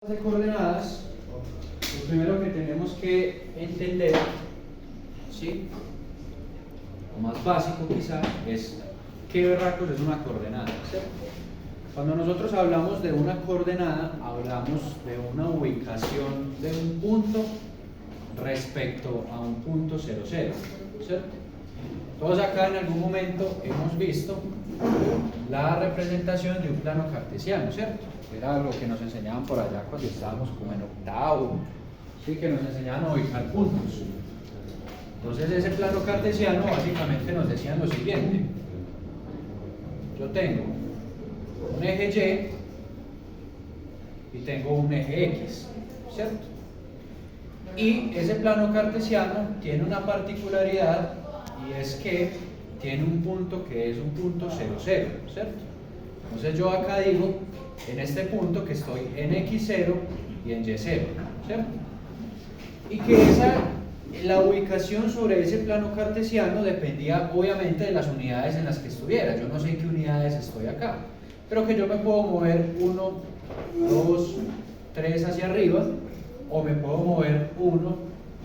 De coordenadas, lo primero que tenemos que entender, ¿sí? Lo más básico quizá es qué berracos es una coordenada, ¿cierto? Cuando nosotros hablamos de una coordenada, hablamos de una ubicación de un punto respecto a un punto 0, 0, ¿cierto? Todos acá en algún momento hemos visto la representación de un plano cartesiano, ¿cierto? Era lo que nos enseñaban por allá cuando estábamos como en octavo, ¿sí? Que nos enseñaban a ubicar puntos. Entonces ese plano cartesiano básicamente nos decían lo siguiente: yo tengo un eje Y y tengo un eje X, ¿cierto? Y ese plano cartesiano tiene una particularidad, y es que tiene un punto que es un punto 0, 0, ¿cierto? Entonces yo acá digo, en este punto, que estoy en X0 y en Y0, ¿cierto? Y que la ubicación sobre ese plano cartesiano dependía obviamente de las unidades en las que estuviera. Yo no sé en qué unidades estoy acá, pero que yo me puedo mover 1, 2, 3 hacia arriba, o me puedo mover 1,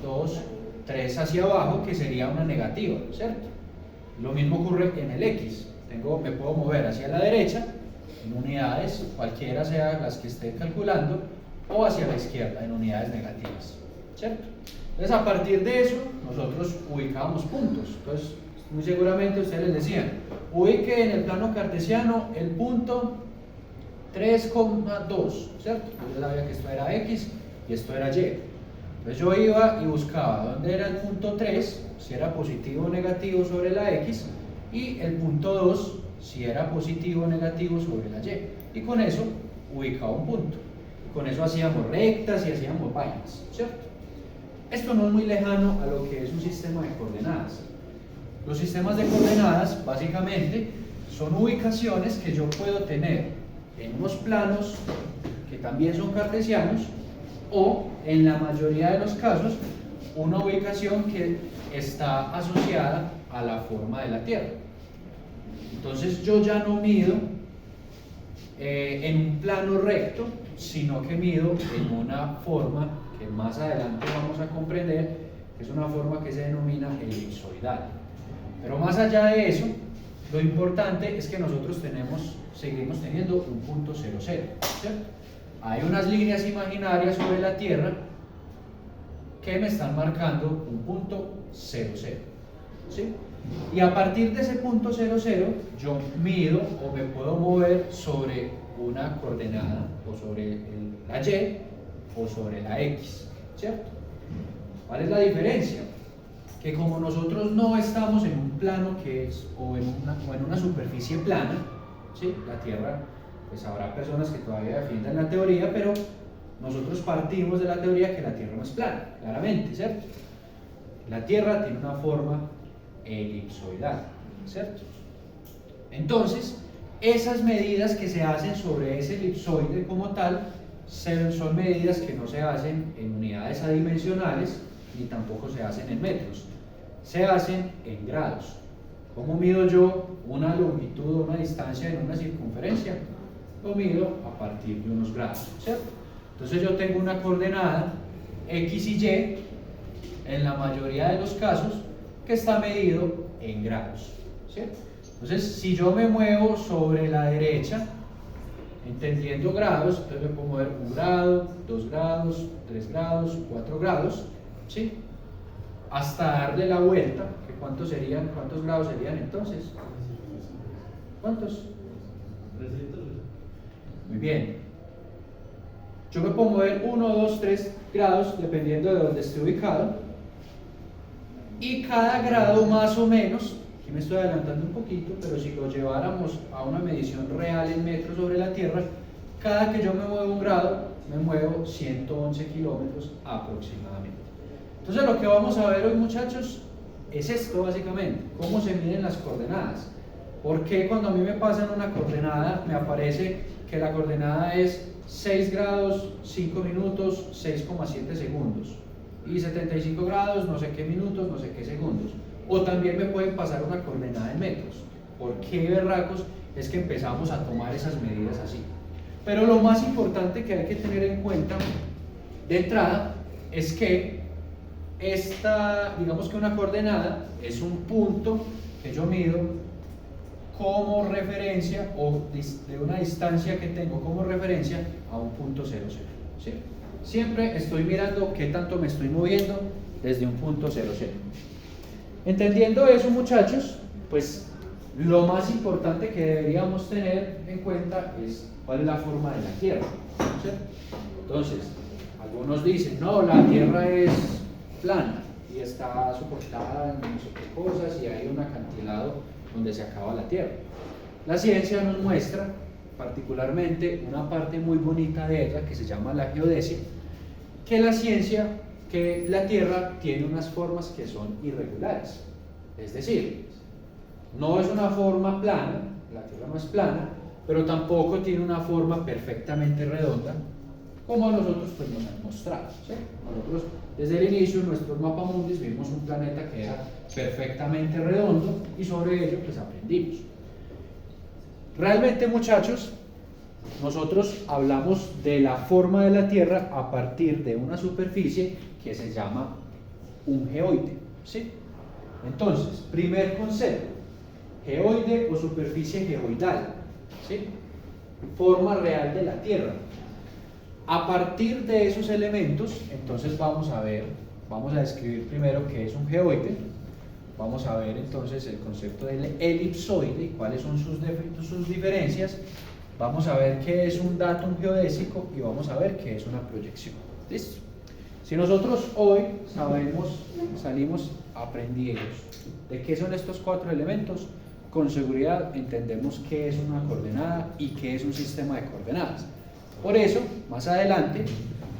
2, 3 hacia abajo, que sería una negativa, ¿cierto? Lo mismo ocurre en el X. Me puedo mover hacia la derecha en unidades, cualquiera sea las que esté calculando, o hacia la izquierda en unidades negativas, ¿cierto? Entonces, a partir de eso, nosotros ubicábamos puntos. Entonces, muy seguramente ustedes les decían, ubique en el plano cartesiano el punto 3,2, ¿cierto? Yo sabía que esto era X y esto era Y. Entonces yo iba y buscaba dónde era el punto 3, si era positivo o negativo sobre la X, y el punto 2, si era positivo o negativo sobre la Y. Y con eso ubicaba un punto. Y con eso hacíamos rectas y hacíamos vainas, ¿cierto? Esto no es muy lejano a lo que es un sistema de coordenadas. Los sistemas de coordenadas, básicamente, son ubicaciones que yo puedo tener en unos planos que también son cartesianos, o, en la mayoría de los casos, una ubicación que está asociada a la forma de la Tierra. Entonces yo ya no mido en un plano recto, sino que mido en una forma que más adelante vamos a comprender, que es una forma que se denomina elipsoidal. Pero más allá de eso, lo importante es que nosotros seguimos teniendo un punto 0, 0, ¿cierto? Hay unas líneas imaginarias sobre la Tierra que me están marcando un punto 0, 0, ¿sí? Y a partir de ese punto 0, 0, yo mido o me puedo mover sobre una coordenada, o sobre la Y, o sobre la X, ¿cierto? ¿Cuál es la diferencia? Que como nosotros no estamos en un plano o en una superficie plana, ¿sí? La Tierra, pues habrá personas que todavía defiendan la teoría, pero nosotros partimos de la teoría que la Tierra no es plana, claramente, ¿cierto? La Tierra tiene una forma elipsoidal, ¿cierto? Entonces, esas medidas que se hacen sobre ese elipsoide como tal, son medidas que no se hacen en unidades adimensionales, ni tampoco se hacen en metros, se hacen en grados. ¿Cómo mido yo una longitud o una distancia en una circunferencia? Lo mido a partir de unos grados, ¿cierto? Entonces yo tengo una coordenada X y Y, en la mayoría de los casos, que está medido en grados, ¿cierto? Entonces, si yo me muevo sobre la derecha, entendiendo grados, entonces me puedo mover 1 grado, 2 grados, 3 grados, 4 grados, ¿sí? Hasta darle la vuelta, que ¿cuántos grados serían entonces? ¿Cuántos? Muy bien. Yo me puedo mover 1, 2, 3 grados, dependiendo de dónde esté ubicado, y cada grado más o menos, aquí me estoy adelantando un poquito, pero si lo lleváramos a una medición real en metros sobre la Tierra, cada que yo me muevo 1 grado, me muevo 111 kilómetros aproximadamente. Entonces lo que vamos a ver hoy, muchachos, es esto básicamente, cómo se miden las coordenadas. ¿Por qué cuando a mí me pasan una coordenada me aparece que la coordenada es 6 grados, 5 minutos, 6,7 segundos? Y 75 grados, no sé qué minutos, no sé qué segundos. O también me pueden pasar una coordenada en metros. ¿Por qué berracos es que empezamos a tomar esas medidas así? Pero lo más importante que hay que tener en cuenta de entrada es que digamos que una coordenada es un punto que yo mido como referencia, o de una distancia que tengo como referencia a un punto 0, 0, ¿sí? Siempre estoy mirando qué tanto me estoy moviendo desde un punto 0, 0. Entendiendo eso, muchachos, pues lo más importante que deberíamos tener en cuenta es cuál es la forma de la Tierra, ¿sí? Entonces, algunos dicen, no, la Tierra es plana y está soportada en no sé qué cosas y hay un acantilado donde se acaba la Tierra. La ciencia nos muestra particularmente una parte muy bonita de ella que se llama la geodesia, que la Tierra tiene unas formas que son irregulares, es decir, no es una forma plana, la Tierra no es plana, pero tampoco tiene una forma perfectamente redonda, como nosotros pues nos han mostrado, ¿sí? Nosotros desde el inicio en nuestros mapamundis vimos un planeta que era perfectamente redondo y sobre ello pues aprendimos. Realmente, muchachos, nosotros hablamos de la forma de la Tierra a partir de una superficie que se llama un geoide, ¿sí? Entonces, primer concepto, geoide o superficie geoidal, ¿sí? Forma real de la Tierra. A partir de esos elementos, entonces vamos a describir primero qué es un geoide, vamos a ver entonces el concepto del elipsoide y cuáles son sus diferencias, vamos a ver qué es un datum geodésico y vamos a ver qué es una proyección. ¿Listo? Si nosotros hoy salimos aprendidos de qué son estos 4 elementos, con seguridad entendemos qué es una coordenada y qué es un sistema de coordenadas. Por eso, más adelante,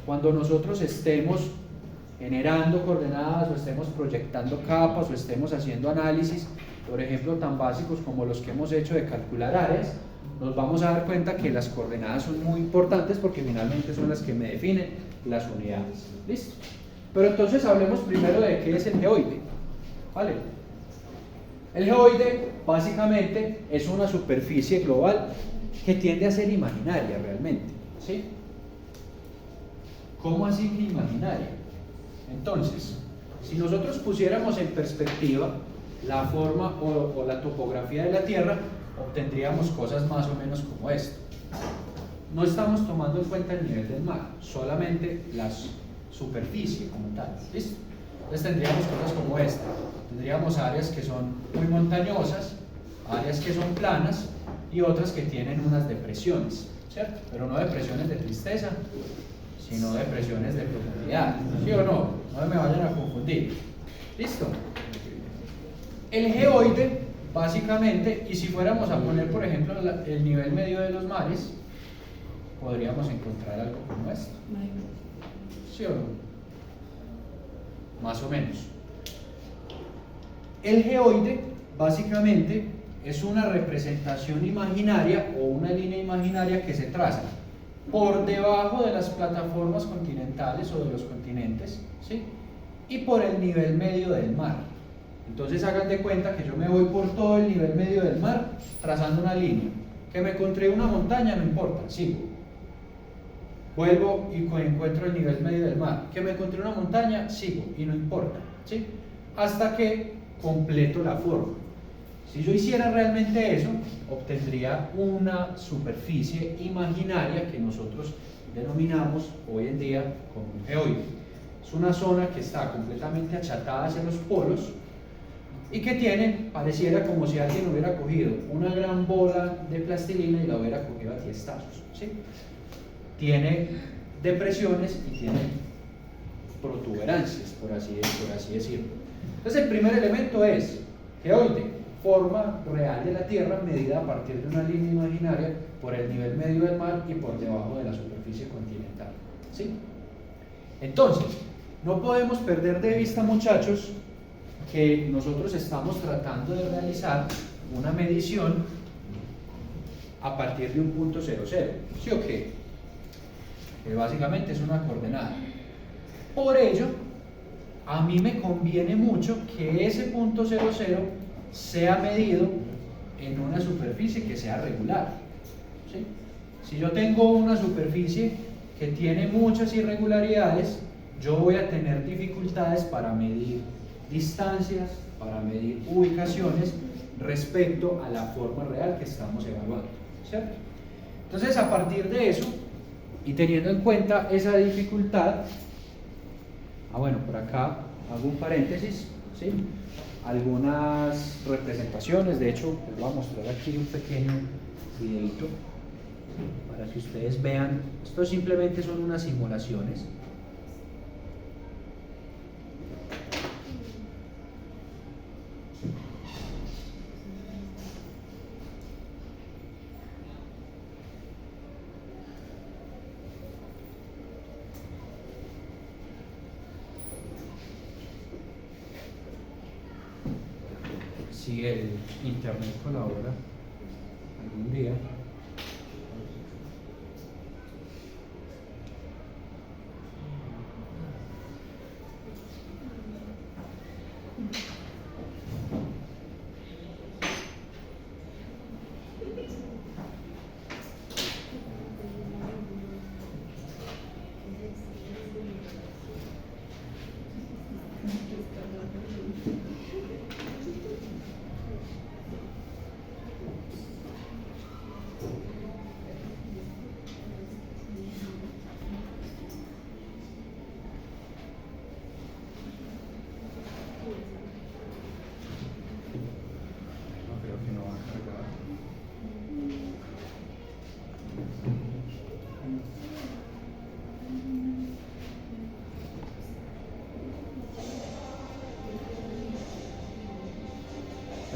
cuando nosotros estemos generando coordenadas o estemos proyectando capas o estemos haciendo análisis, por ejemplo, tan básicos como los que hemos hecho de calcular áreas, nos vamos a dar cuenta que las coordenadas son muy importantes porque finalmente son las que me definen las unidades. ¿Listo? Pero entonces hablemos primero de qué es el geoide. ¿Vale? El geoide básicamente es una superficie global que tiende a ser imaginaria realmente. ¿Sí? ¿Cómo así que imaginaria? Entonces, si nosotros pusiéramos en perspectiva la forma o la topografía de la Tierra, obtendríamos cosas más o menos como esto. No estamos tomando en cuenta el nivel del mar, solamente la superficie como tal. ¿Listo? Entonces tendríamos cosas como esta. Tendríamos áreas que son muy montañosas, áreas que son planas y otras que tienen unas depresiones, ¿cierto? Pero no depresiones de tristeza, sino depresiones de profundidad. ¿Sí o no? No me vayan a confundir. ¿Listo? El geoide, básicamente, y si fuéramos a poner, por ejemplo, el nivel medio de los mares, podríamos encontrar algo como esto. ¿Sí o no? Más o menos. El geoide, básicamente, es una representación imaginaria o una línea imaginaria que se traza por debajo de las plataformas continentales o de los continentes, ¿sí? Y por el nivel medio del mar. Entonces hagan de cuenta que yo me voy por todo el nivel medio del mar trazando una línea. Que me encontré una montaña, no importa, sigo. Vuelvo y encuentro el nivel medio del mar. Que me encontré una montaña, sigo y no importa, ¿sí? Hasta que completo la forma. Si yo hiciera realmente eso, obtendría una superficie imaginaria que nosotros denominamos hoy en día como un geoide. Es una zona que está completamente achatada hacia los polos y que tiene, pareciera como si alguien hubiera cogido una gran bola de plastilina y la hubiera cogido a tiestazos, ¿sí? Tiene depresiones y tiene protuberancias, por así decirlo. Entonces el primer elemento es geoide, forma real de la Tierra medida a partir de una línea imaginaria por el nivel medio del mar y por debajo de la superficie continental, ¿sí? Entonces, no podemos perder de vista, muchachos, que nosotros estamos tratando de realizar una medición a partir de un punto 0, 0, ¿sí o qué? Que básicamente es una coordenada. Por ello, a mí me conviene mucho que ese punto 0, 0 sea medido en una superficie que sea regular, ¿sí? Si yo tengo una superficie que tiene muchas irregularidades, yo voy a tener dificultades para medir distancias, para medir ubicaciones respecto a la forma real que estamos evaluando, ¿cierto? Entonces, a partir de eso, y teniendo en cuenta esa dificultad, bueno, por acá hago un paréntesis, ¿sí? Algunas representaciones, de hecho, les voy a mostrar aquí un pequeño videito para que ustedes vean. Esto simplemente son unas simulaciones. Si el internet colabora algún día.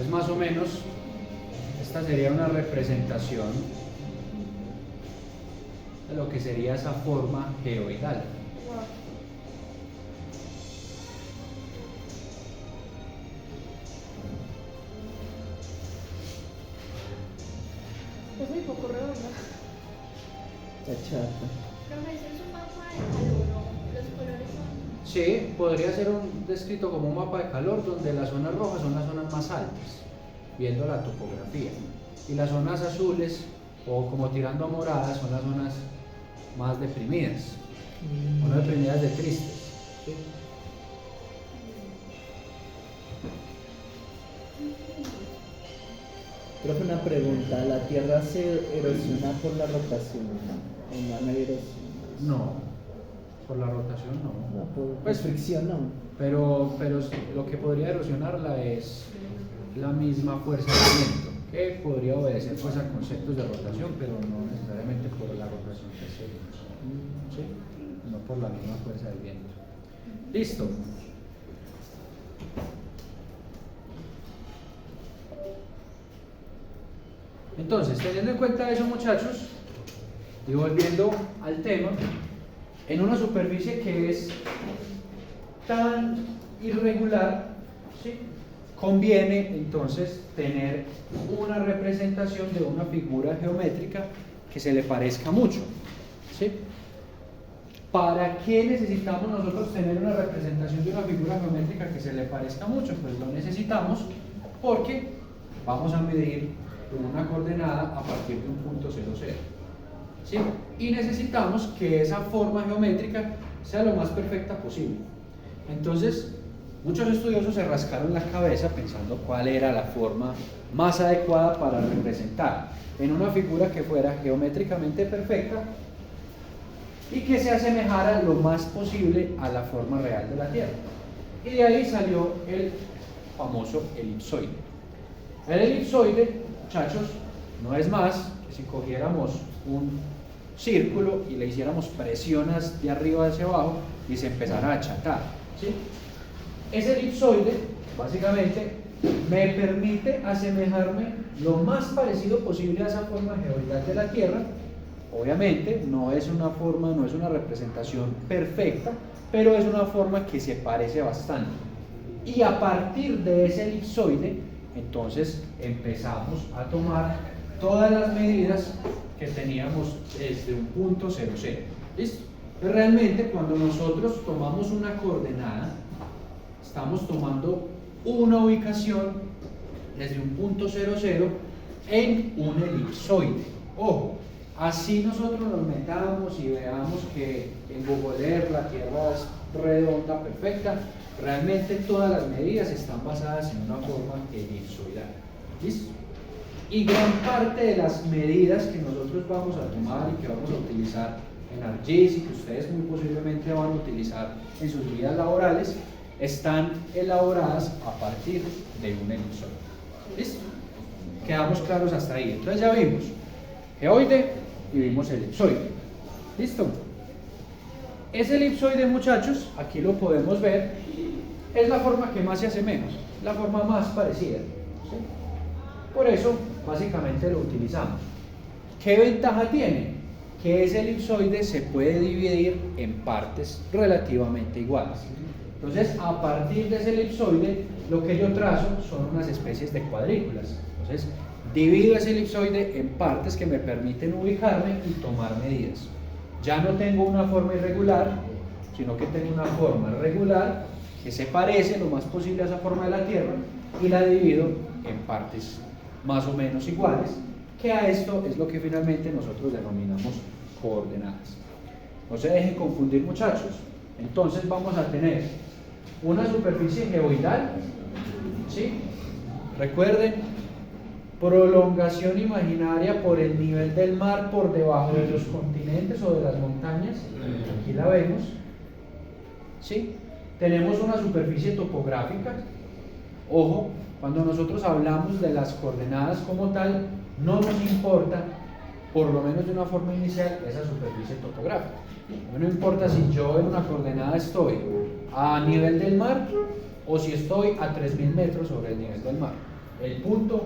Es más o menos, esta sería una representación de lo que sería esa forma geoidal. Es muy poco redonda. Chata. Profesor, es un mapa de calor, ¿no? Los colores son... Sí, podría ser descrito como un mapa de calor donde las zonas rojas son las zonas más altas, viendo la topografía, y las zonas azules, o como tirando a moradas, son las zonas más deprimidas, o no deprimidas de tristes. ¿Sí? Profe, una pregunta, ¿la Tierra se erosiona por la rotación? ¿O no hay erosión? No, por la rotación no. No, por Pues, fricción no. Pero lo que podría erosionarla es la misma fuerza del viento, que podría obedecer pues a conceptos de rotación, pero no necesariamente por la rotación que se ¿sí? No por la misma fuerza del viento. Listo. Entonces, teniendo en cuenta eso, muchachos, y volviendo al tema, en una superficie que es tan irregular, ¿sí? Conviene entonces tener una representación de una figura geométrica que se le parezca mucho, ¿sí? ¿Para qué necesitamos nosotros tener una representación de una figura geométrica que se le parezca mucho? Pues lo necesitamos porque vamos a medir una coordenada a partir de un punto 0, 0. ¿Sí? Y necesitamos que esa forma geométrica sea lo más perfecta posible. Entonces, muchos estudiosos se rascaron la cabeza pensando cuál era la forma más adecuada para representar en una figura que fuera geométricamente perfecta y que se asemejara lo más posible a la forma real de la Tierra. Y de ahí salió el famoso elipsoide. El elipsoide, muchachos, no es más que si cogiéramos un círculo y le hiciéramos presiones de arriba hacia abajo y se empezara a achatar, ¿sí? Ese elipsoide, básicamente, me permite asemejarme lo más parecido posible a esa forma geoidal de la Tierra. Obviamente, no es una forma, no es una representación perfecta, pero es una forma que se parece bastante. Y a partir de ese elipsoide, entonces empezamos a tomar todas las medidas que teníamos desde un punto 0, 0. ¿Listo? Pero realmente cuando nosotros tomamos una coordenada, estamos tomando una ubicación desde un punto 0, 0 en un elipsoide. Ojo, Así nosotros nos metamos y veamos que en Google Earth la Tierra es redonda, perfecta, realmente todas las medidas están basadas en una forma elipsoidal. ¿Listo? Y gran parte de las medidas que nosotros vamos a tomar y que vamos a utilizar en ArcGIS y que ustedes muy posiblemente van a utilizar en sus vidas laborales, están elaboradas a partir de un elipsoide. ¿Listo? Quedamos claros hasta ahí. Entonces ya vimos geoide y vimos elipsoide. ¿Listo? Ese elipsoide, muchachos, aquí lo podemos ver, es la forma que más se asemeja, la forma más parecida. ¿Sí? Por eso, básicamente lo utilizamos. ¿Qué ventaja tiene? Que ese elipsoide se puede dividir en partes relativamente iguales. Entonces, a partir de ese elipsoide, lo que yo trazo son unas especies de cuadrículas. Entonces, divido ese elipsoide en partes que me permiten ubicarme y tomar medidas. Ya no tengo una forma irregular, sino que tengo una forma regular que se parece lo más posible a esa forma de la Tierra y la divido en partes más o menos iguales, que a esto es lo que finalmente nosotros denominamos coordenadas. No se dejen confundir, muchachos. Entonces vamos a tener una superficie geoidal, ¿sí? Recuerden, prolongación imaginaria por el nivel del mar por debajo de los continentes o de las montañas, aquí la vemos, ¿sí? Tenemos una superficie topográfica. Ojo, cuando nosotros hablamos de las coordenadas como tal, no nos importa, por lo menos de una forma inicial, esa superficie topográfica. No importa si yo en una coordenada estoy a nivel del mar o si estoy a 3000 metros sobre el nivel del mar. El punto,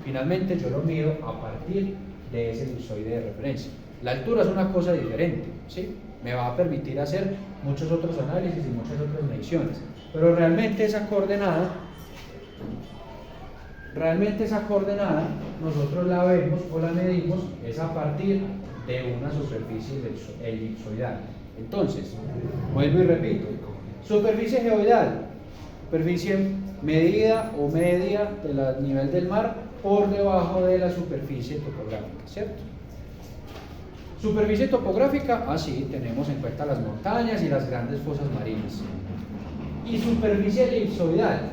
finalmente, yo lo mido a partir de ese elipsoide de referencia. La altura es una cosa diferente, ¿sí? Me va a permitir hacer muchos otros análisis y muchas otras mediciones, pero realmente esa coordenada nosotros la vemos o la medimos es a partir de una superficie elipsoidal. Entonces, vuelvo y repito, superficie geoidal, superficie medida o media del nivel del mar por debajo de la superficie topográfica, ¿cierto? Superficie topográfica, así tenemos en cuenta las montañas y las grandes fosas marinas. Y superficie elipsoidal,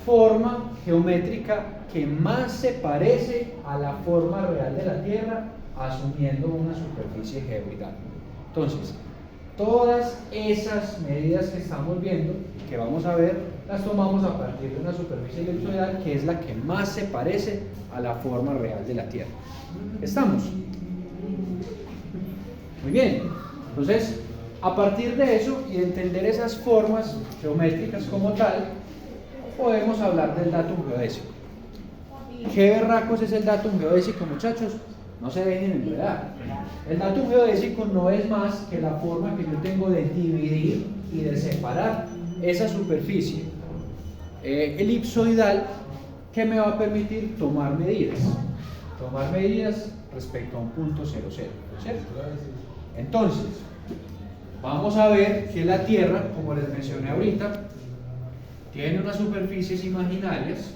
forma geométrica que más se parece a la forma real de la Tierra, asumiendo una superficie geoidal. Entonces, todas esas medidas que estamos viendo, que vamos a ver, las tomamos a partir de una superficie elipsoidal que es la que más se parece a la forma real de la Tierra. ¿Estamos? Muy bien. Entonces, a partir de eso y de entender esas formas geométricas como tal, podemos hablar del datum geodésico. ¿Qué berracos es el datum geodésico, muchachos? No se dejen enredar. El datum geodésico no es más que la forma que yo tengo de dividir y de separar esa superficie elipsoidal que me va a permitir tomar medidas respecto a un punto 0,0, ¿cierto? Entonces, vamos a ver que la Tierra, como les mencioné ahorita, tiene unas superficies imaginarias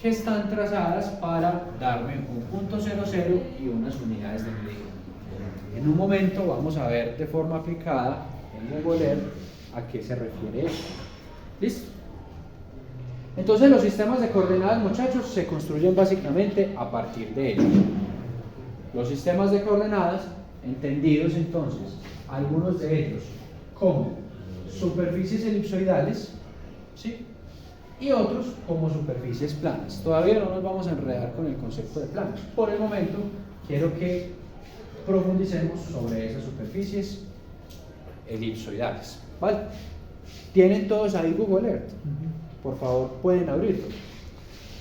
que están trazadas para darme un punto 0,0 y unas unidades de medida. En un momento vamos a ver de forma aplicada en Google Earth a qué se refiere eso. ¿Listo? Entonces los sistemas de coordenadas, muchachos, se construyen básicamente a partir de ellos. Los sistemas de coordenadas, entendidos entonces, algunos de ellos como superficies elipsoidales, ¿sí? Y otros como superficies planas. Todavía no nos vamos a enredar con el concepto de planos. Por el momento, quiero que profundicemos sobre esas superficies elipsoidales. ¿Vale? ¿Tienen todos ahí Google Earth? Por favor, pueden abrirlo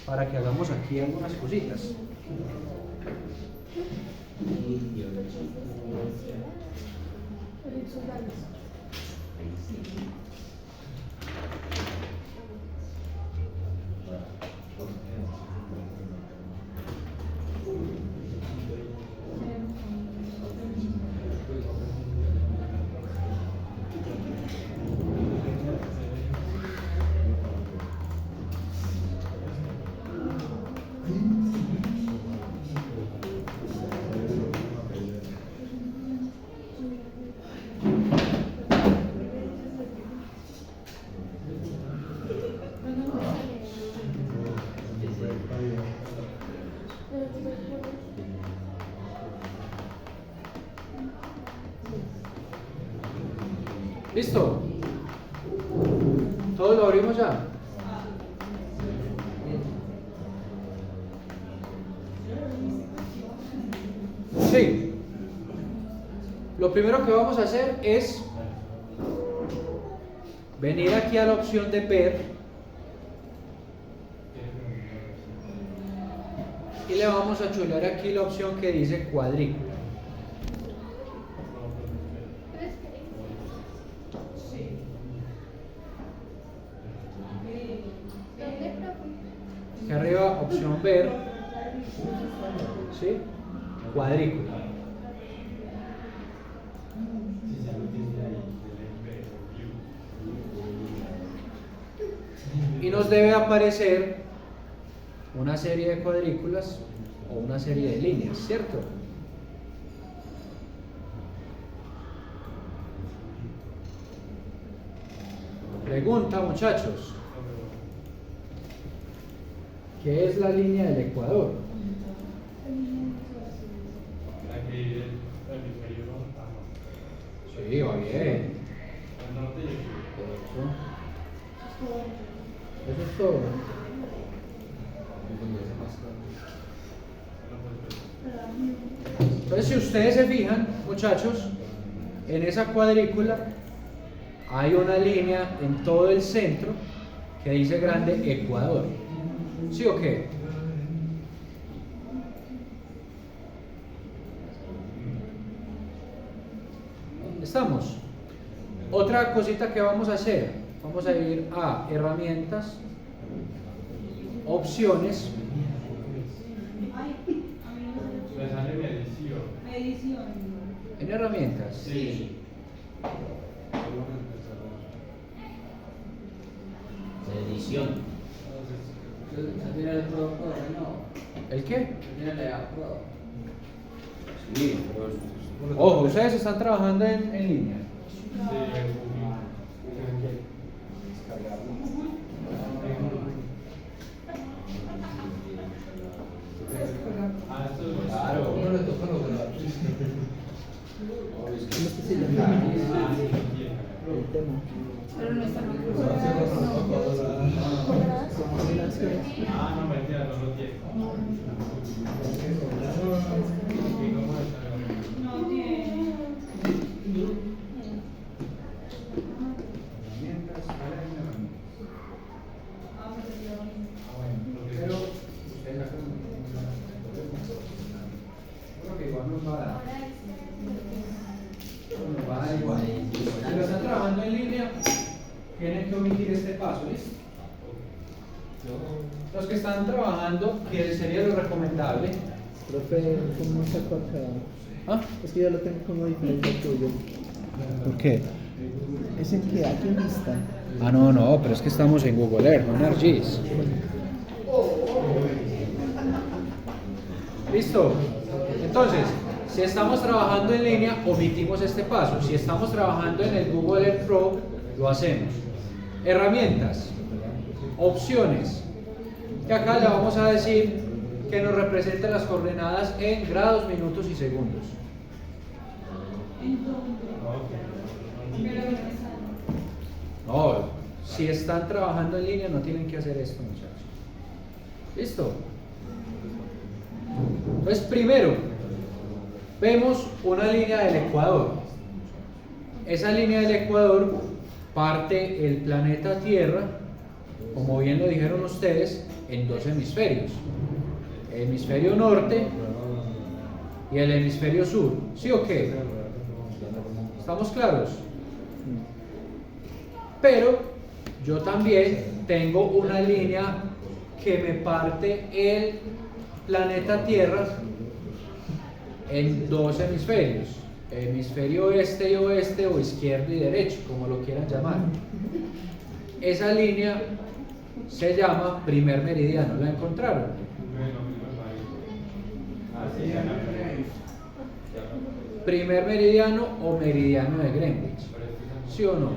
para que hagamos aquí algunas cositas. ¿Listo? ¿Todos lo abrimos ya? Sí. Lo primero que vamos a hacer es venir aquí a la opción de ver y le vamos a chulear aquí la opción que dice cuadrícula. ¿Dónde, profe? Aquí arriba opción ver, ¿sí? Cuadrícula. Y nos debe aparecer una serie de cuadrículas o una serie de líneas, ¿cierto? Pregunta, muchachos. ¿Qué es la línea del ecuador? Sí, va bien. Eso es todo. Entonces, si ustedes se fijan, muchachos, en esa cuadrícula hay una línea en todo el centro que dice grande Ecuador. ¿Sí o qué? ¿Estamos? Otra cosita que vamos a hacer, vamos a ir a herramientas, opciones, Me sale medición. en herramientas. Sí. Edición. ¿Tiene el Pro, no? ¿El qué? ¿Tiene la Pro? Sí, ojo, ustedes están trabajando en línea. Claro. ¿Cómo es que se llama? El tema. Pero no están Simulaciones. Ah, no, mentira, no lo tiene. No tiene. Pero ustedes sacan creo que igual nos va a dar. Nos va a dar igual. Si lo están trabajando en línea, tienen que omitir este paso, ¿listo? Los que están trabajando, que sería lo recomendable. Profe, ¿cómo saco acá? ¿Ah? Es que yo lo tengo como diferente al tuyo. ¿Por qué? ¿Es en qué? ¿A qué lista? Ah, no, pero es que estamos en Google Earth, no en ArcGIS. ¿Listo? Entonces, si estamos trabajando en línea, omitimos este paso. Si estamos trabajando en el Google Earth Pro, lo hacemos. Herramientas, opciones, que acá le vamos a decir que nos representa las coordenadas en grados, minutos y segundos. No, si están trabajando en línea no tienen que hacer esto, muchachos. ¿Listo? Pues primero, vemos una línea del Ecuador. Esa línea del Ecuador parte el planeta Tierra, como bien lo dijeron ustedes, en dos hemisferios. El hemisferio norte y el hemisferio sur. ¿Sí o qué? ¿Estamos claros? Pero yo también tengo una línea que me parte el planeta Tierra en dos hemisferios, hemisferio este y oeste o izquierdo y derecho, como lo quieran llamar. Esa línea se llama primer meridiano, ¿la encontraron? Primer meridiano o meridiano de Greenwich, ¿sí o no?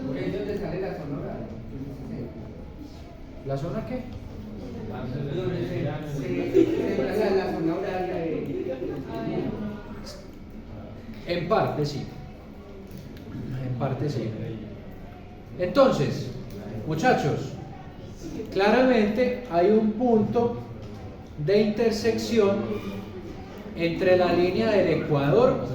¿Por ahí dónde sale la zona horaria? ¿La zona qué? ¿Dónde se la zona horaria En parte sí. En parte sí. Entonces, muchachos, claramente hay un punto de intersección entre la línea del ecuador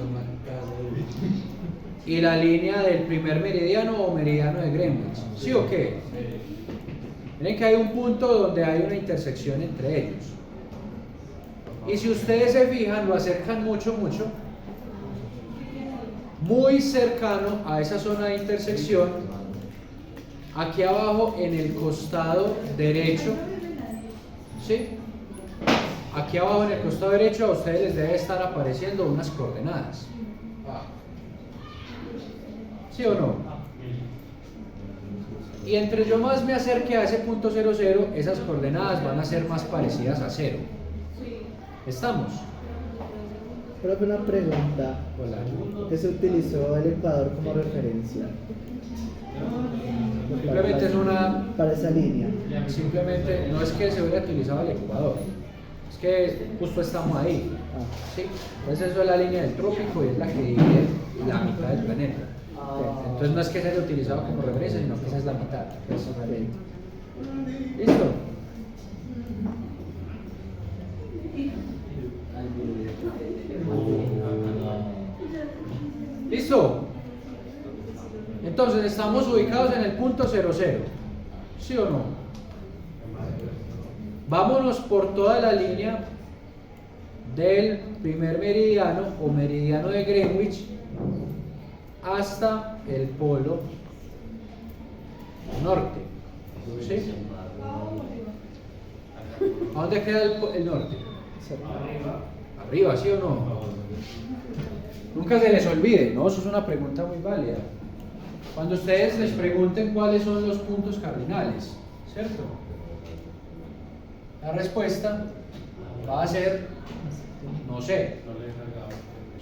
y la línea del primer meridiano o meridiano de Greenwich. ¿Sí o qué? Miren que hay un punto donde hay una intersección entre ellos. Y si ustedes se fijan, lo acercan mucho, muy cercano a esa zona de intersección, aquí abajo en el costado derecho, ¿sí? Aquí abajo en el costado derecho a ustedes les debe estar apareciendo unas coordenadas. ¿Sí o no? Y entre yo más me acerque a ese punto 00, esas coordenadas van a ser más parecidas a 0. ¿Estamos? Profe, una pregunta. Hola. ¿Qué se utilizó el Ecuador como referencia? Simplemente es una... Para esa línea. Simplemente no es que se hubiera utilizado el Ecuador, es que justo estamos ahí. ¿Sí? Entonces eso es la línea del trópico y es la que divide la mitad del planeta. Entonces no es que se haya utilizado como referencia, sino que esa es la mitad. ¿Listo? ¿Listo? Entonces estamos ubicados en el punto 00. ¿Sí o no? Vámonos por toda la línea del primer meridiano o meridiano de Greenwich hasta el polo norte. ¿Sí? ¿A dónde queda el norte? Arriba, ¿sí o no? Nunca se les olvide, ¿no? Eso es una pregunta muy válida. Cuando ustedes les pregunten cuáles son los puntos cardinales, ¿cierto? La respuesta va a ser, no sé.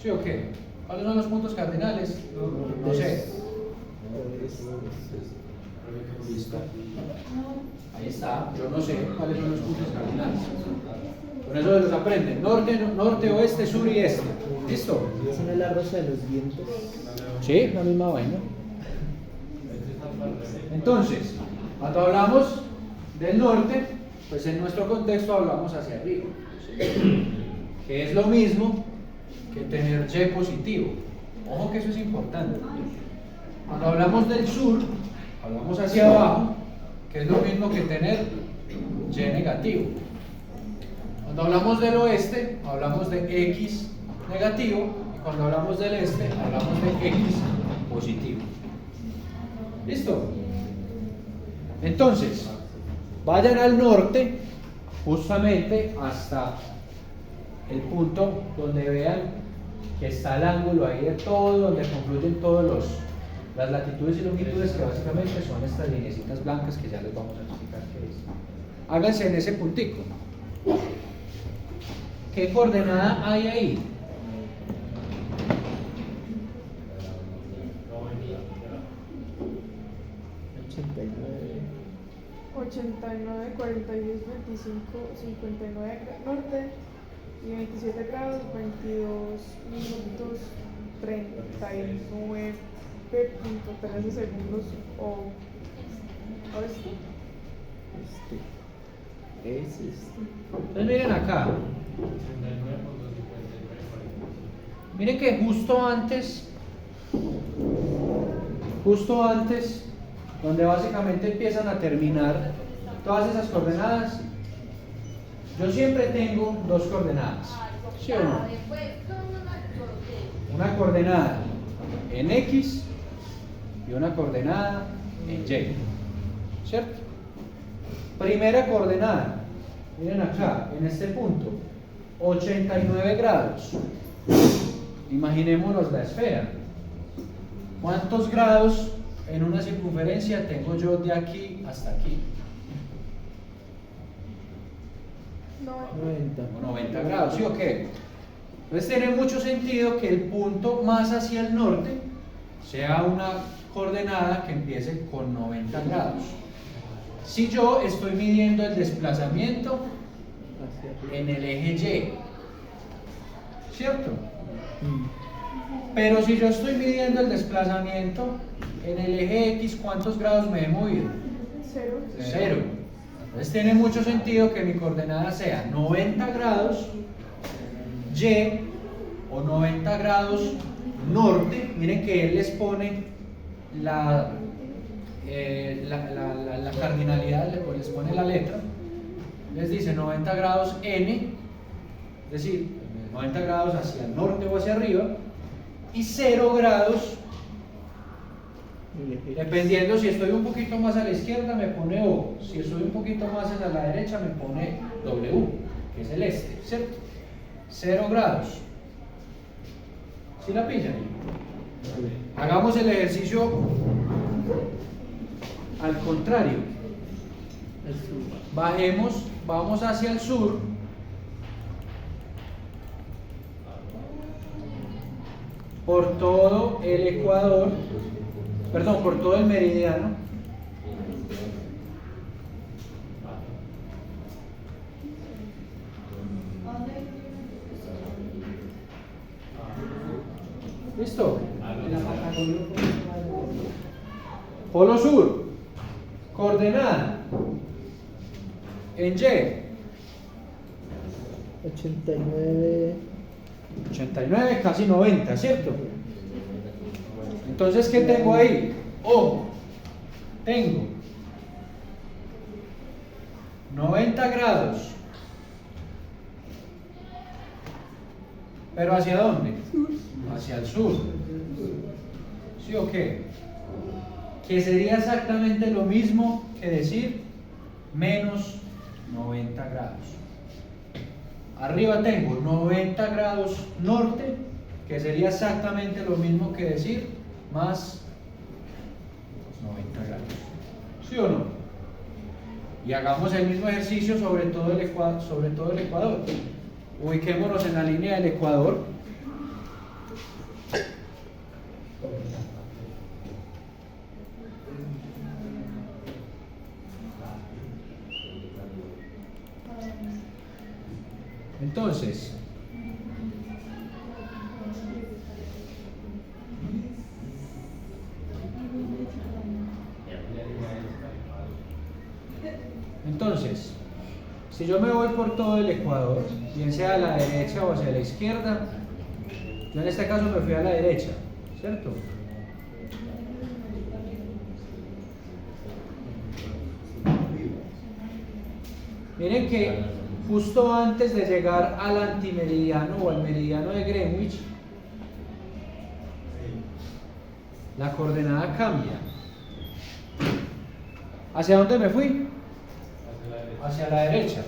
¿Sí o qué? ¿Cuáles son los puntos cardinales? No sé. Listo. Ahí está, yo no sé cuáles son los puntos cardinales. Con eso los aprenden. Norte, oeste, sur y este. ¿Listo? ¿Esa no es la rosa de los vientos? Sí, la misma vaina. Entonces, cuando hablamos del norte, pues en nuestro contexto hablamos hacia arriba, ¿sí? Que es lo mismo que tener Y positivo. Ojo que eso es importante. Cuando hablamos del sur, hablamos hacia abajo, que es lo mismo que tener Y negativo. Cuando hablamos del oeste, hablamos de X negativo, y cuando hablamos del este, hablamos de X positivo. ¿Listo? Entonces, vayan al norte, justamente hasta el punto donde vean que está el ángulo ahí de todo, donde confluyen todas las latitudes y longitudes, que básicamente son estas lineecitas blancas que ya les vamos a explicar qué es. Háganse en ese puntico. ¿Qué coordenada hay ahí? ¿89? 89, 40, 10, 25, 59 norte y 27 grados, 22 minutos, 39.13 segundos oeste. Es este. Entonces miren acá. Miren que justo antes, donde básicamente empiezan a terminar todas esas coordenadas, yo siempre tengo dos coordenadas, ¿sí o no? Una coordenada en X y una coordenada en Y, ¿cierto? Primera coordenada, miren acá, en este punto, 89 grados. Imaginémonos la esfera. ¿Cuántos grados en una circunferencia tengo yo de aquí hasta aquí? 90. 90 grados, ¿sí o qué? Entonces tiene mucho sentido que el punto más hacia el norte sea una coordenada que empiece con 90 grados. Si yo estoy midiendo el desplazamiento en el eje Y, ¿cierto? Pero si yo estoy midiendo el desplazamiento en el eje X, ¿cuántos grados me he movido? 0. 0. Entonces tiene mucho sentido que mi coordenada sea 90 grados Y o 90 grados norte. Miren que él les pone la cardinalidad, les pone la letra. Les dice 90 grados N, es decir, 90 grados hacia el norte o hacia arriba, y 0 grados, dependiendo si estoy un poquito más a la izquierda me pone O, si estoy un poquito más hacia la derecha me pone W, que es el este, ¿cierto? 0 grados. ¿Sí la pillan? Hagamos el ejercicio al contrario. Bajemos, vamos hacia el sur. Por todo el ecuador, perdón, por todo el meridiano. ¿Listo? Polo sur, coordenada en Y. 89. 89, casi 90, ¿cierto? Entonces, ¿qué tengo ahí? O, tengo 90 grados. ¿Pero hacia dónde? Hacia el sur. ¿Sí o qué? Que sería exactamente lo mismo que decir menos 90 grados. Arriba tengo 90 grados norte, que sería exactamente lo mismo que decir más 90 grados. ¿Sí o no? Y hagamos el mismo ejercicio sobre todo el ecuador. Ubiquémonos en la línea del ecuador. Entonces, si yo me voy por todo el ecuador, bien sea a la derecha o hacia la izquierda, yo en este caso me fui a la derecha, ¿cierto? Miren que justo antes de llegar al antimeridiano o al meridiano de Greenwich, la coordenada cambia. ¿Hacia dónde me fui? Hacia la derecha.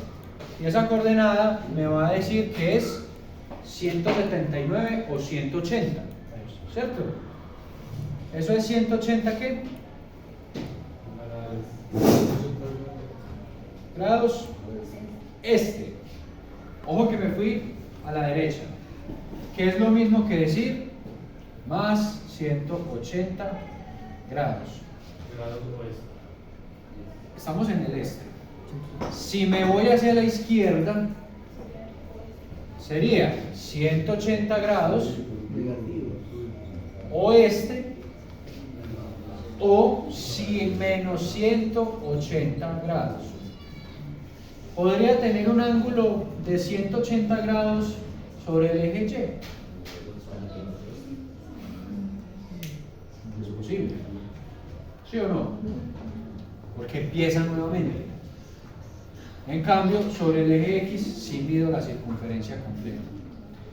Y esa coordenada me va a decir que es 179 o 180, ¿cierto? ¿Eso es 180 qué? Grados este. Ojo que me fui a la derecha, que es lo mismo que decir más 180 grados. Estamos en el este. Si me voy hacia la izquierda, sería 180 grados oeste o menos 180 grados. Podría tener un ángulo de 180 grados sobre el eje Y. Es posible. ¿Sí o no? Porque empieza nuevamente. En cambio, sobre el eje X sí mido la circunferencia completa.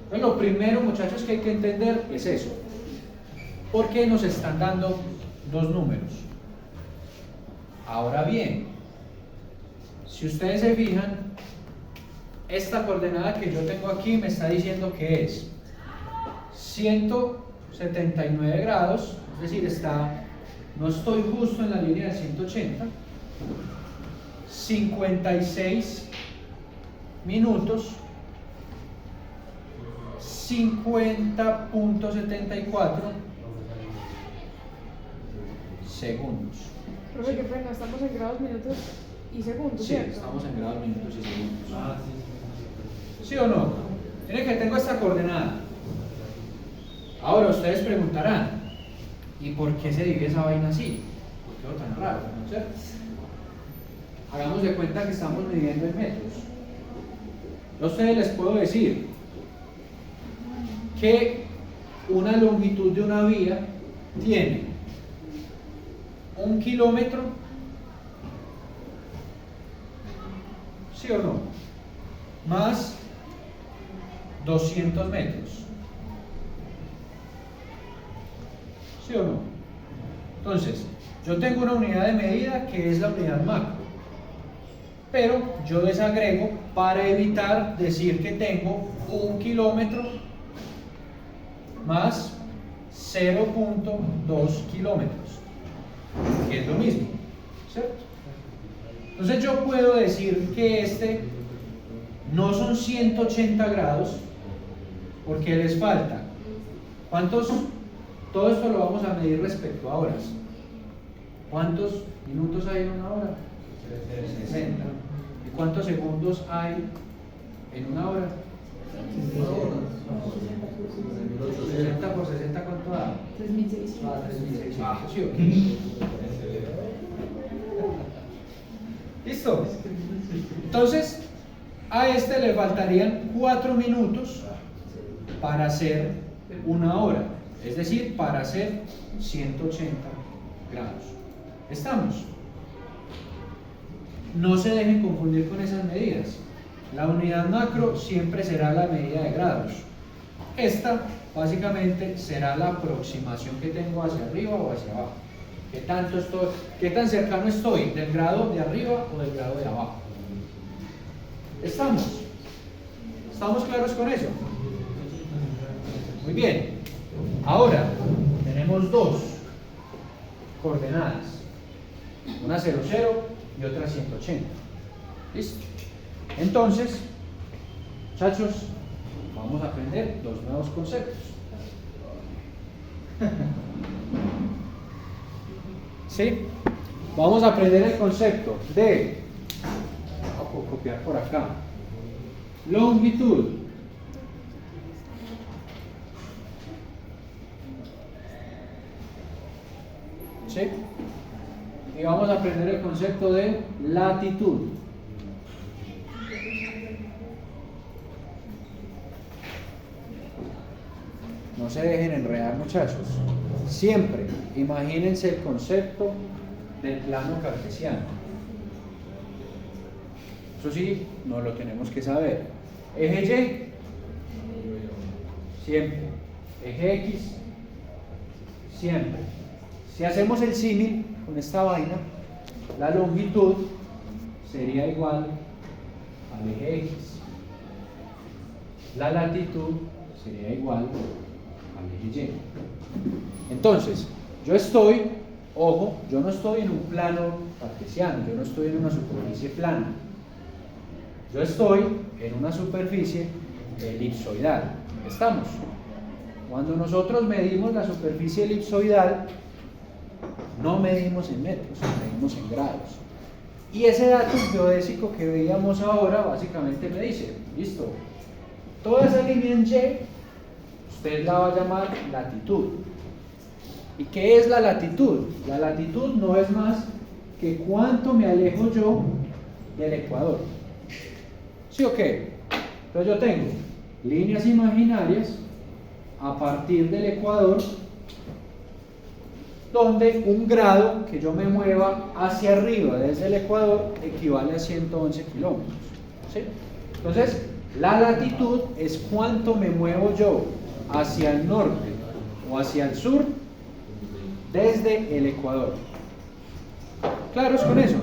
Entonces, lo primero, muchachos, que hay que entender es eso. ¿Por qué nos están dando dos números? Ahora bien, si ustedes se fijan, esta coordenada que yo tengo aquí me está diciendo que es 179 grados, es decir, no estoy justo en la línea de 180, 56 minutos, 50.74 segundos. Profe, qué pena, estamos en grados, minutos y segundos, Sí, ¿cierto? estamos en grados, minutos y segundos. Ah, sí. ¿Sí o no? Miren que tengo esta coordenada. Ahora ustedes preguntarán, ¿y por qué se divide esa vaina así? ¿Por qué es tan raro? ¿No es cierto? Hagamos de cuenta que estamos midiendo en metros. Yo a ustedes les puedo decir que una longitud de una vía tiene 1 kilómetro, ¿sí o no? Más 200 metros, ¿sí o no? Entonces, yo tengo una unidad de medida que es la unidad macro, pero yo desagrego para evitar decir que tengo 1 kilómetro más 0.2 kilómetros, que es lo mismo, ¿cierto? Entonces yo puedo decir que este no son 180 grados porque les falta, ¿cuántos? Todo esto lo vamos a medir respecto a horas. ¿Cuántos minutos hay en una hora? 60. ¿Y cuántos segundos hay en una hora? 60 por 60, ¿cuánto da? 3.600. 3.600, ¿sí o qué? ¿Listo? Entonces, a este le faltarían 4 minutos para hacer una hora, es decir, para hacer 180 grados. ¿Estamos? No se dejen confundir con esas medidas. La unidad macro siempre será la medida de grados. Esta, básicamente, será la aproximación que tengo hacia arriba o hacia abajo. ¿Qué tan cercano estoy del grado de arriba o del grado de abajo? ¿Estamos? ¿Estamos claros con eso? Muy bien. Ahora, tenemos dos coordenadas. Una 0, 0 y otra 180. ¿Listo? Entonces, muchachos, vamos a aprender dos nuevos conceptos. ¿Sí? Vamos a aprender el concepto de, voy a copiar por acá, longitud. ¿Sí? Y vamos a aprender el concepto de latitud. No se dejen enredar, muchachos. Siempre imagínense el concepto del plano cartesiano. Eso sí, no lo tenemos que saber. Eje Y, siempre. Eje X, siempre. Si hacemos el símil con esta vaina, la longitud sería igual al eje X. La latitud sería igual al eje Y. Entonces, yo estoy, ojo, yo no estoy en un plano cartesiano, yo no estoy en una superficie plana. Yo estoy en una superficie elipsoidal. ¿Estamos? Cuando nosotros medimos la superficie elipsoidal, no medimos en metros, medimos en grados. Y ese dato geodésico que veíamos ahora básicamente me dice, listo, toda esa línea en Y, usted la va a llamar latitud. ¿Y qué es la latitud? La latitud no es más que cuánto me alejo yo del ecuador. ¿Sí o qué? Entonces yo tengo líneas imaginarias a partir del ecuador, donde un grado que yo me mueva hacia arriba desde el ecuador equivale a 111 kilómetros. ¿Sí? Entonces, la latitud es cuánto me muevo yo hacia el norte o hacia el sur desde el ecuador. ¿Claros con eso?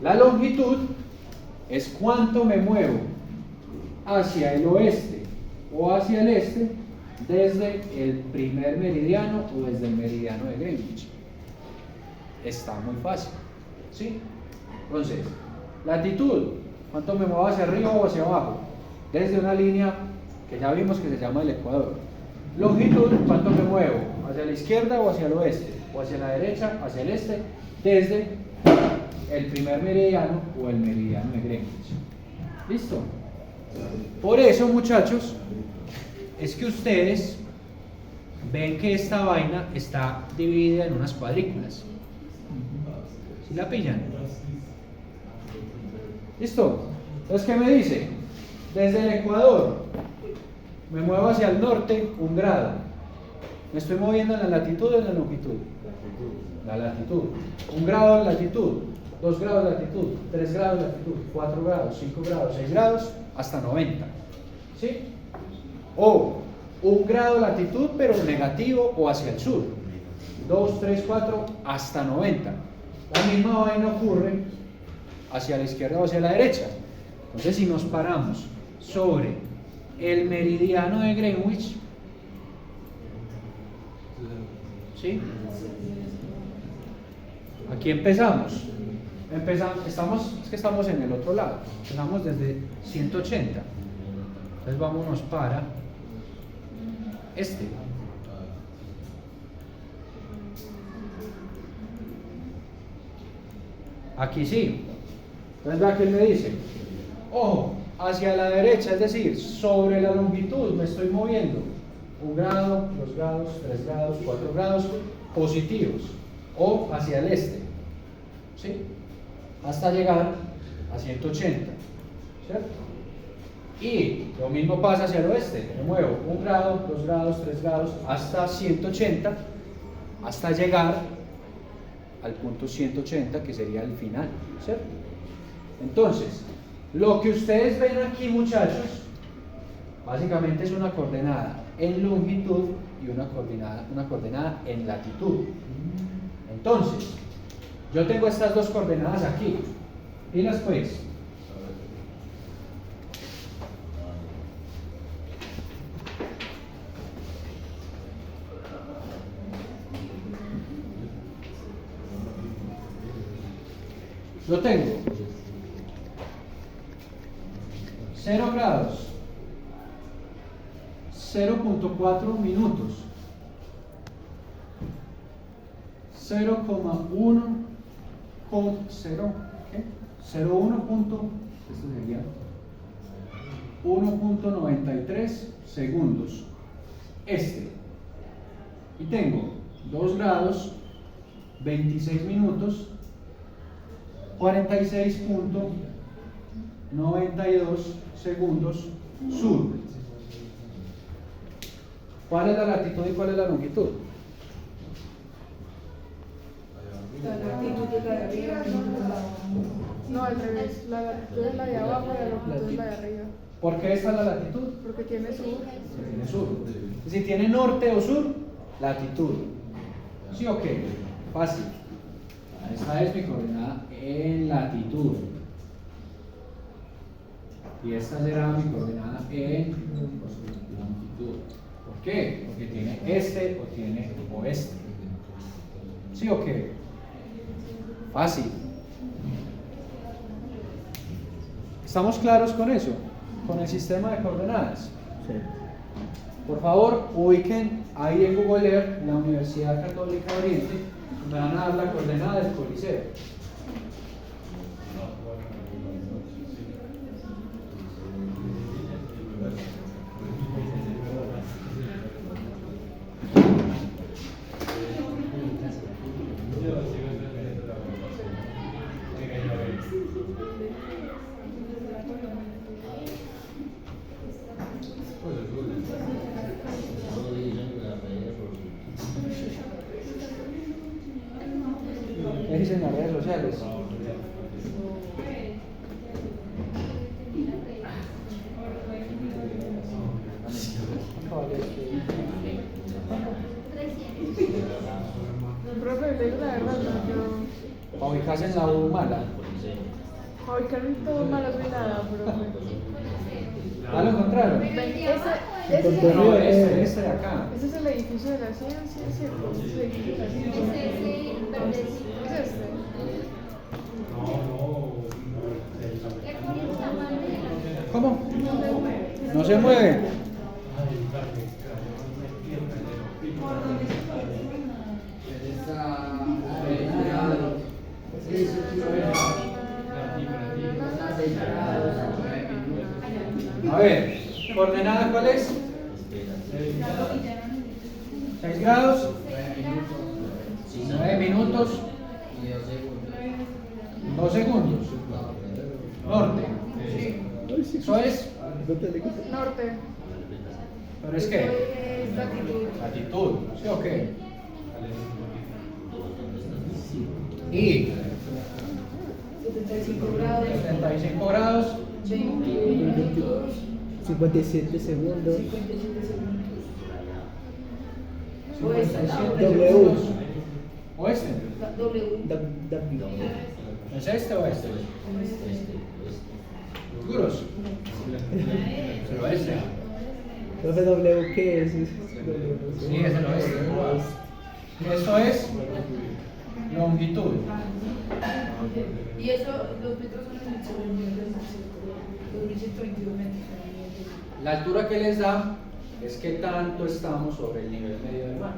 La longitud es cuánto me muevo hacia el oeste o hacia el este desde el primer meridiano o desde el meridiano de Greenwich. Está muy fácil, ¿sí? Entonces, latitud, ¿cuánto me muevo hacia arriba o hacia abajo? Desde una línea que ya vimos que se llama el ecuador. Longitud, ¿cuánto me muevo? ¿Hacia la izquierda o hacia el oeste? ¿O hacia la derecha, hacia el este? Desde el primer meridiano o el meridiano de Greenwich. ¿Listo? Por eso, muchachos, es que ustedes ven que esta vaina está dividida en unas cuadrículas. ¿Sí la pillan? ¿Listo? Entonces, ¿qué me dice? Desde el ecuador me muevo hacia el norte 1 grado. Me estoy moviendo en la latitud o en la longitud. La latitud. 1 grado de latitud, 2 grados de latitud, 3 grados de latitud, 4 grados, 5 grados, 6 grados, hasta 90. ¿Sí? O 1 grado de latitud, pero negativo o hacia el sur. 2, 3, 4, hasta 90. La misma vaina ocurre hacia la izquierda o hacia la derecha. Entonces, si nos paramos sobre el meridiano de Greenwich, ¿sí? Aquí empezamos. Estamos en el otro lado. Empezamos desde 180. Entonces vámonos para este. Aquí sí. Entonces vea que él me dice, ojo, hacia la derecha, es decir, sobre la longitud me estoy moviendo 1 grado, 2 grados, 3 grados, 4 grados positivos, o hacia el este, ¿sí? Hasta llegar a 180, ¿cierto? Y lo mismo pasa hacia el oeste, me muevo 1 grado, 2 grados, 3 grados, hasta 180, hasta llegar al punto 180, que sería el final, ¿cierto? Entonces, lo que ustedes ven aquí, muchachos, básicamente es una coordenada en longitud y una coordenada en latitud. Entonces, yo tengo estas dos coordenadas aquí. Pilas pues. Yo tengo 0 grados, 0.4 minutos, 0,1 con 0, ¿qué? 0,1 punto, esto sería 1.93 segundos. Y tengo 2 grados, 26 minutos, 46.92 segundos sur. ¿Cuál es la latitud y cuál es la longitud? La latitud es la de arriba. No, al revés. La latitud es la de abajo y la longitud es la de arriba. ¿Por qué esta es la latitud? Porque tiene sur. Tiene sur. Si tiene norte o sur, latitud. ¿Sí o qué? Fácil. Esta es mi coordenada en latitud. Y esta será mi coordenada en longitud. ¿Por qué? Porque tiene este o tiene oeste. ¿Sí o qué? Fácil. ¿Estamos claros con eso? Con el sistema de coordenadas. Sí. Por favor, ubiquen ahí en Google Earth la Universidad Católica de Oriente. Me van a dar la coordenada del Coliseo. ¿Qué dicen las redes sociales? Profe, le digo la verdad, yo. Para ubicarse en la U mala. Hoy que no todo malo soy nada, profe. ¿Ya lo encontraron? Ven, ese No, este de acá. es el edificio de la ciencia, ¿cierto? Ese es el edificio de la ciencia. ¿Es este? ¿Cómo? No se mueve. A ver, ¿coordenada cuál es? 9 minutos, 2 segundos. Norte. Eso es, Norte. pero es que Es latitud. latitud, ¿sí o qué? Y 75 grados. 75 grados, 20 minutos. 57 segundos. 57 segundos. 57 W. segundos. ¿O este? W. ¿Es este o este? ¿Seguros? Pero este. Profe, W, ¿qué es? Sí, es el oeste. Esto es longitud. Y eso, los metros son en el segundo del máximo. 2122 metros. La altura que les da es que tanto estamos sobre el nivel medio del mar.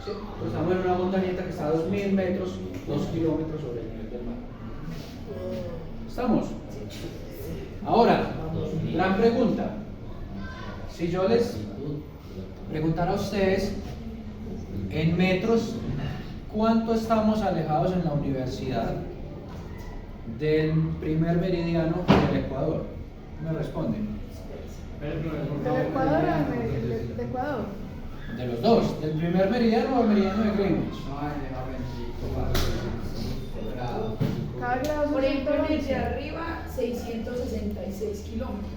¿Sí? Pues estamos en una montañita que está a 2000 metros, 2 kilómetros sobre el nivel del mar. ¿Estamos? Ahora, gran pregunta. Si yo les preguntara a ustedes, en metros, ¿cuánto estamos alejados en la universidad del primer meridiano del Ecuador? ¿Me responden? ¿Del Ecuador o del Ecuador? De los dos, del primer meridiano o el meridiano de Greenwich. Cada grado Por son ejemplo, en el de 111. arriba, 666 kilómetros.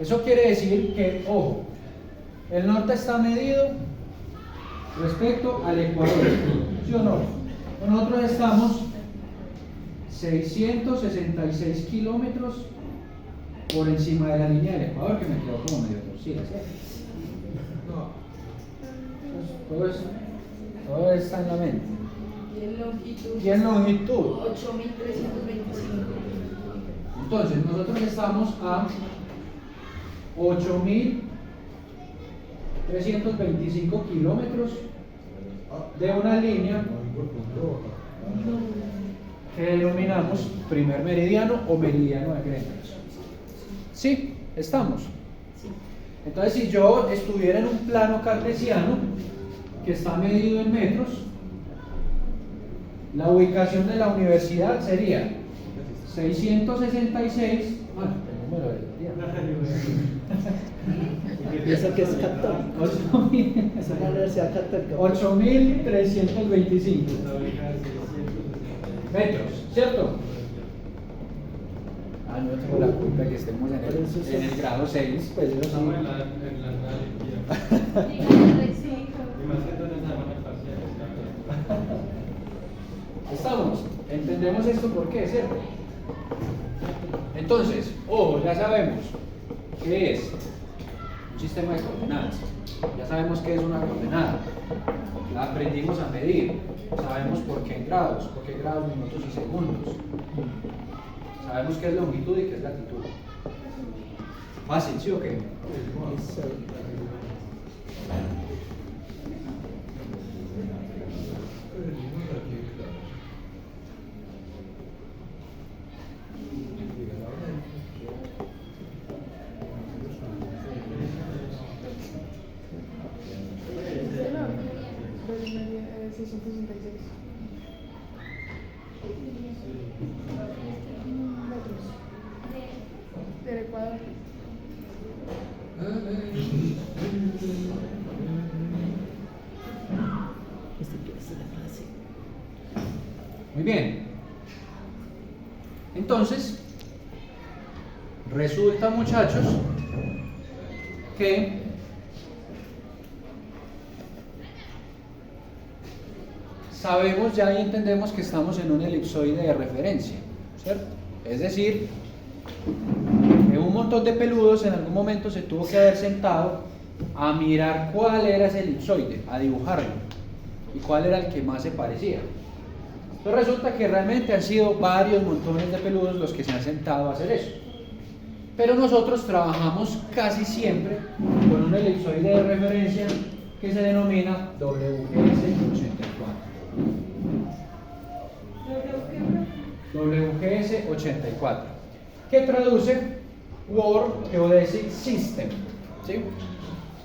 Eso quiere decir que, ojo, el norte está medido respecto al Ecuador, ¿sí o no? Nosotros estamos 666 kilómetros por encima de la línea del Ecuador, que me quedó como medio torcida, ¿sí? Todo está en la mente. Y en longitud. Y en longitud. 8325. Entonces, nosotros estamos a 8325 kilómetros de una línea que denominamos primer meridiano o meridiano de Greenwich. ¿Sí? ¿Estamos? Entonces, si yo estuviera en un plano cartesiano que está medido en metros, la ubicación de la universidad sería 666. El número de ¿Y eso qué es católico? 8.000. Es una universidad católica. 8.325 metros, ¿cierto? Ah, no tengo la culpa que estemos en el grado 6, pues eso Estamos sí. en la y más que todo en las semanas parciales. Estamos, entendemos esto por qué, ¿cierto? Entonces, ya sabemos qué es un sistema de coordenadas, ya sabemos qué es una coordenada, la aprendimos a medir, sabemos por qué grados, minutos y segundos, sabemos qué es longitud y qué es latitud. Fácil, ¿sí o qué? Del norte. Del 666. Metros. Del Ecuador. Muy bien. Entonces, resulta, muchachos, que sabemos ya y entendemos que estamos en un elipsoide de referencia, ¿cierto? Es decir, que un montón de peludos en algún momento se tuvo que haber sentado a mirar cuál era ese elipsoide, a dibujarlo, y cuál era el que más se parecía. Entonces resulta que realmente han sido varios montones de peludos los que se han sentado a hacer eso. Pero nosotros trabajamos casi siempre con un elipsoide de referencia que se denomina WGS84. WGS84, que traduce World Geodesic System, ¿sí?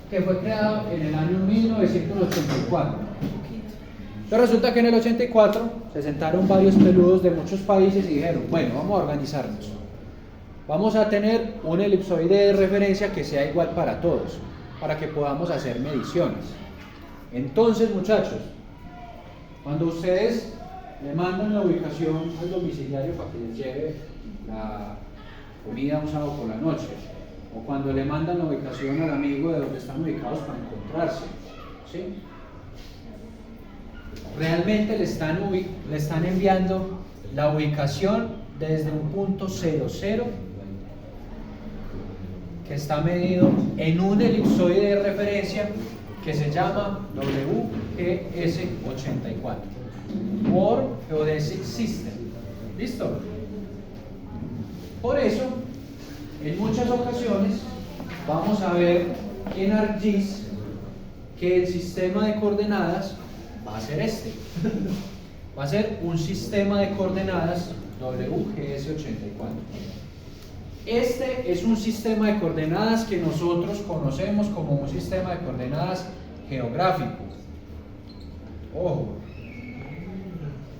que fue creado en el año 1984. Pero resulta que en el 84 se sentaron varios peludos de muchos países y dijeron, bueno, vamos a organizarnos. Vamos a tener un elipsoide de referencia que sea igual para todos, para que podamos hacer mediciones. Entonces, muchachos, cuando ustedes le mandan la ubicación al domiciliario para que les lleve la comida un sábado por la noche, o cuando le mandan la ubicación al amigo de donde están ubicados para encontrarse, ¿sí? Realmente le están enviando la ubicación desde un punto 00 que está medido en un elipsoide de referencia que se llama WGS84 por Geodesic System. ¿Listo? Por eso, en muchas ocasiones vamos a ver en ArcGIS que el sistema de coordenadas va a ser este. Va a ser un sistema de coordenadas WGS84. Este es un sistema de coordenadas que nosotros conocemos como un sistema de coordenadas geográfico. Ojo.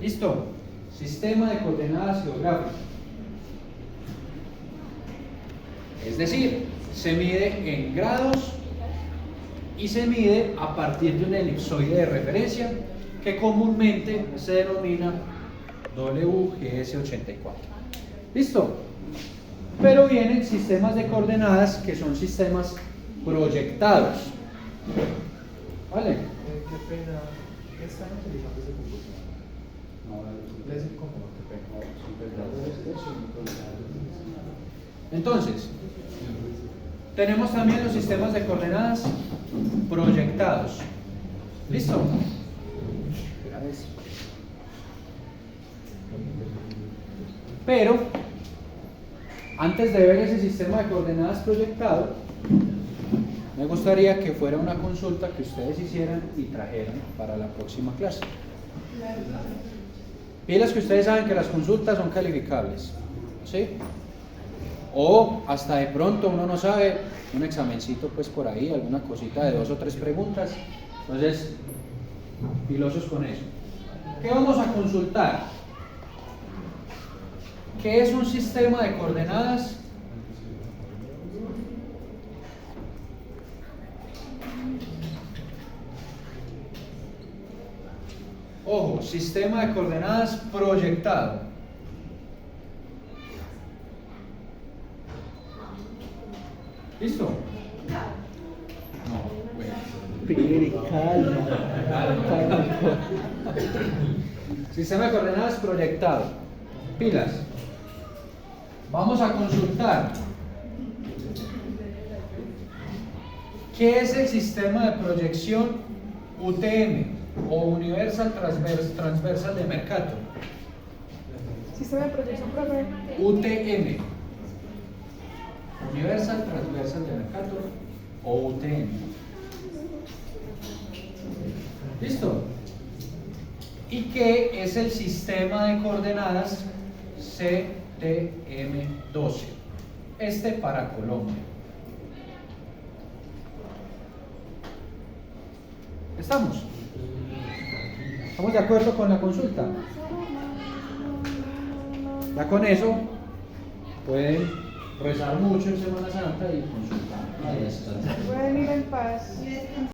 ¿Listo? Sistema de coordenadas geográfico. Es decir, se mide en grados y se mide a partir de un elipsoide de referencia que comúnmente se denomina WGS84. ¿Listo? Pero vienen sistemas de coordenadas que son sistemas proyectados. ¿Vale? Qué pena. ¿Qué están utilizando ese computador? Es incómodo, qué pena. Entonces, tenemos también los sistemas de coordenadas proyectados. ¿Listo? Pero, antes de ver ese sistema de coordenadas proyectado, me gustaría que fuera una consulta que ustedes hicieran y trajeran para la próxima clase. Pilas que ustedes saben que las consultas son calificables, ¿sí? O hasta de pronto uno no sabe, un examencito pues por ahí, alguna cosita de 2 o 3 preguntas. Entonces, pilosos con eso. ¿Qué vamos a consultar? ¿Qué es un sistema de coordenadas? Ojo, sistema de coordenadas proyectado. ¿Listo? No, bueno. Piri, calma. Calma. Sistema de coordenadas proyectado. Pilas. Vamos a consultar. ¿Qué es el sistema de proyección UTM o Universal Transversal de Mercator? Sistema de proyección, profe. UTM. Universal Transversal de Mercator o UTM. ¿Listo? ¿Y qué es el sistema de coordenadas CTM12? Este para Colombia. ¿Estamos? ¿Estamos de acuerdo con la consulta? Ya con eso pueden rezar mucho en Semana Santa y consultar. Pueden ir en paz.